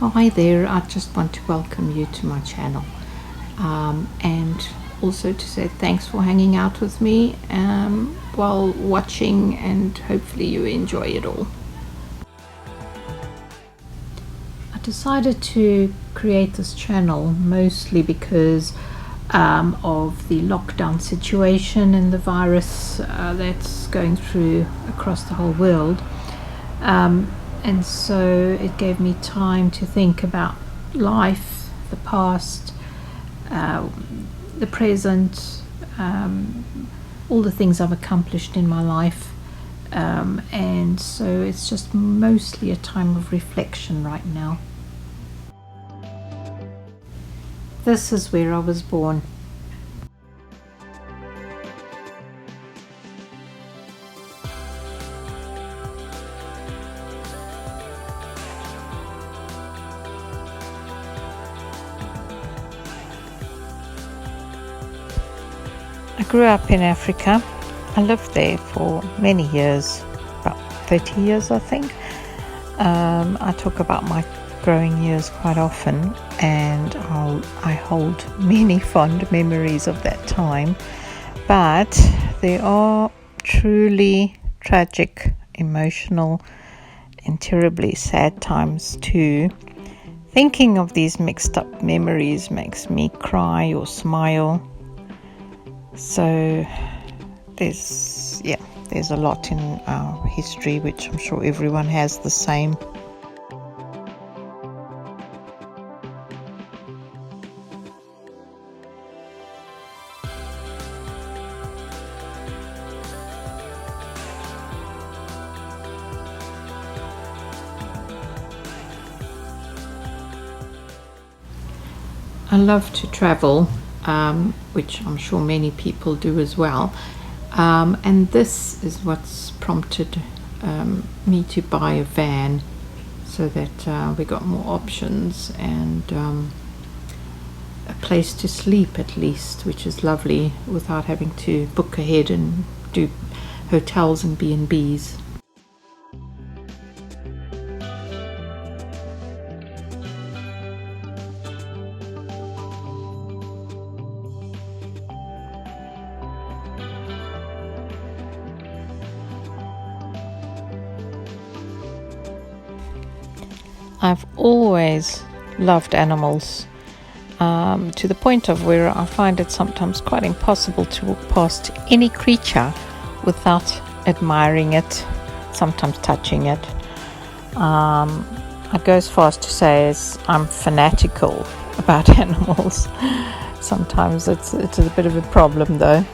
Hi there, I just want to welcome you to my channel, and also to say thanks for hanging out with me while watching, and hopefully you enjoy it all. I decided to create this channel mostly because of the lockdown situation and the virus that's going through across the whole world. And so it gave me time to think about life, the past, the present, all the things I've accomplished in my life. And so it's just mostly a time of reflection right now. This is where I was born. I grew up in Africa. I lived there for many years, about 30 years I think. I talk about my growing years quite often, and I hold many fond memories of that time, but there are truly tragic, emotional and terribly sad times too. Thinking of these mixed up memories makes me cry or smile. So there's a lot in our history which I'm sure everyone has the same. I love to travel, which I'm sure many people do as well. And this is what's prompted me to buy a van, so that we got more options and a place to sleep at least, which is lovely, without having to book ahead and do hotels and B&Bs. I've always loved animals, to the point of where I find it sometimes quite impossible to walk past any creature without admiring it, sometimes touching it. I go as far as to say I'm fanatical about animals. Sometimes it's a bit of a problem though.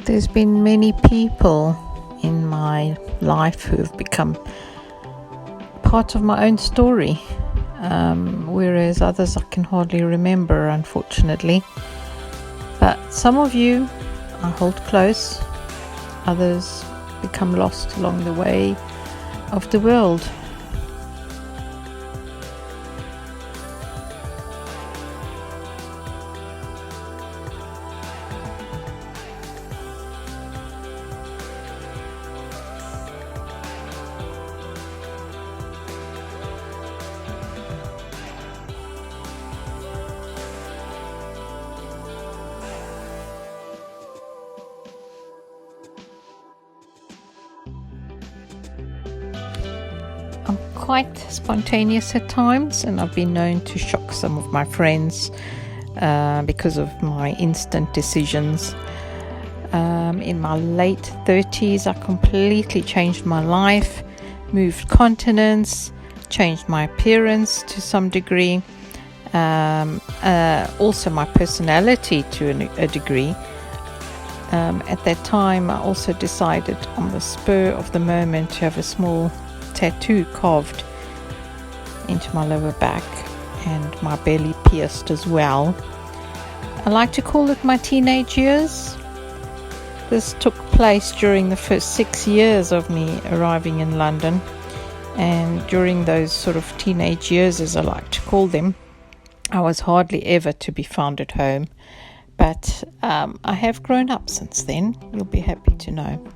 There's been many people in my life who have become part of my own story, whereas others I can hardly remember, unfortunately. But some of you I hold close, others become lost along the way of the world. I'm quite spontaneous at times, and I've been known to shock some of my friends because of my instant decisions. In my late 30s, I completely changed my life, moved continents, changed my appearance to some degree, also my personality to a degree. At that time, I also decided on the spur of the moment to have a small tattoo carved into my lower back and my belly pierced as well. I like to call it my teenage years. This took place during the first 6 years of me arriving in London, and during those sort of teenage years, as I like to call them, I was hardly ever to be found at home. But I have grown up since then, you'll be happy to know.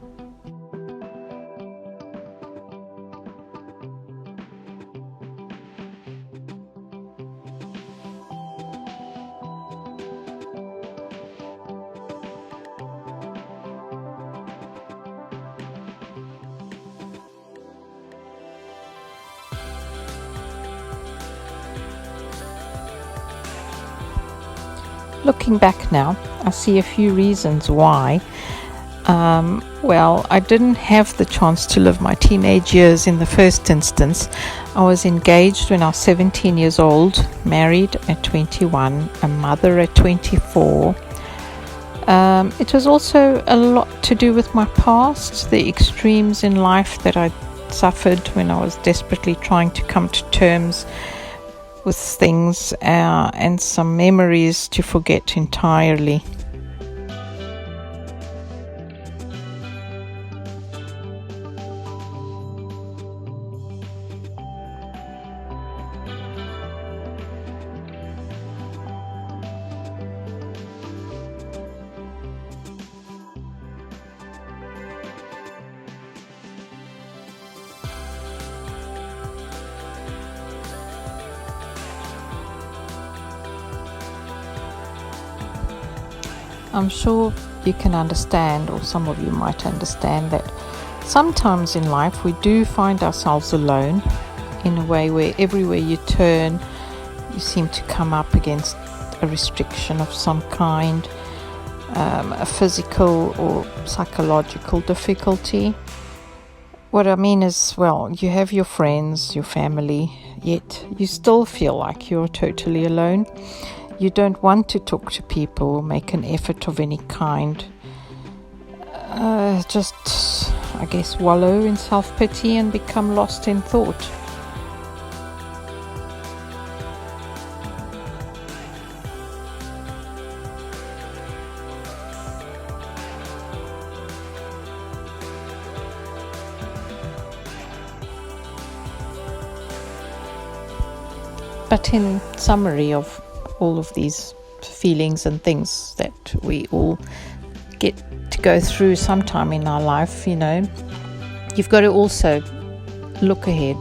Looking back now, I see a few reasons why. Well, I didn't have the chance to live my teenage years in the first instance. I was engaged when I was 17 years old, married at 21, a mother at 24. It was also a lot to do with my past, the extremes in life that I suffered when I was desperately trying to come to terms with things, and some memories to forget entirely. I'm sure you can understand, or some of you might understand, that sometimes in life we do find ourselves alone in a way where everywhere you turn you seem to come up against a restriction of some kind, a physical or psychological difficulty. What I mean is, well, you have your friends, your family, yet you still feel like you're totally alone. You don't want to talk to people or make an effort of any kind. Just, I guess, wallow in self-pity and become lost in thought. But in summary of all of these feelings and things that we all get to go through sometime in our life, you've got to also look ahead.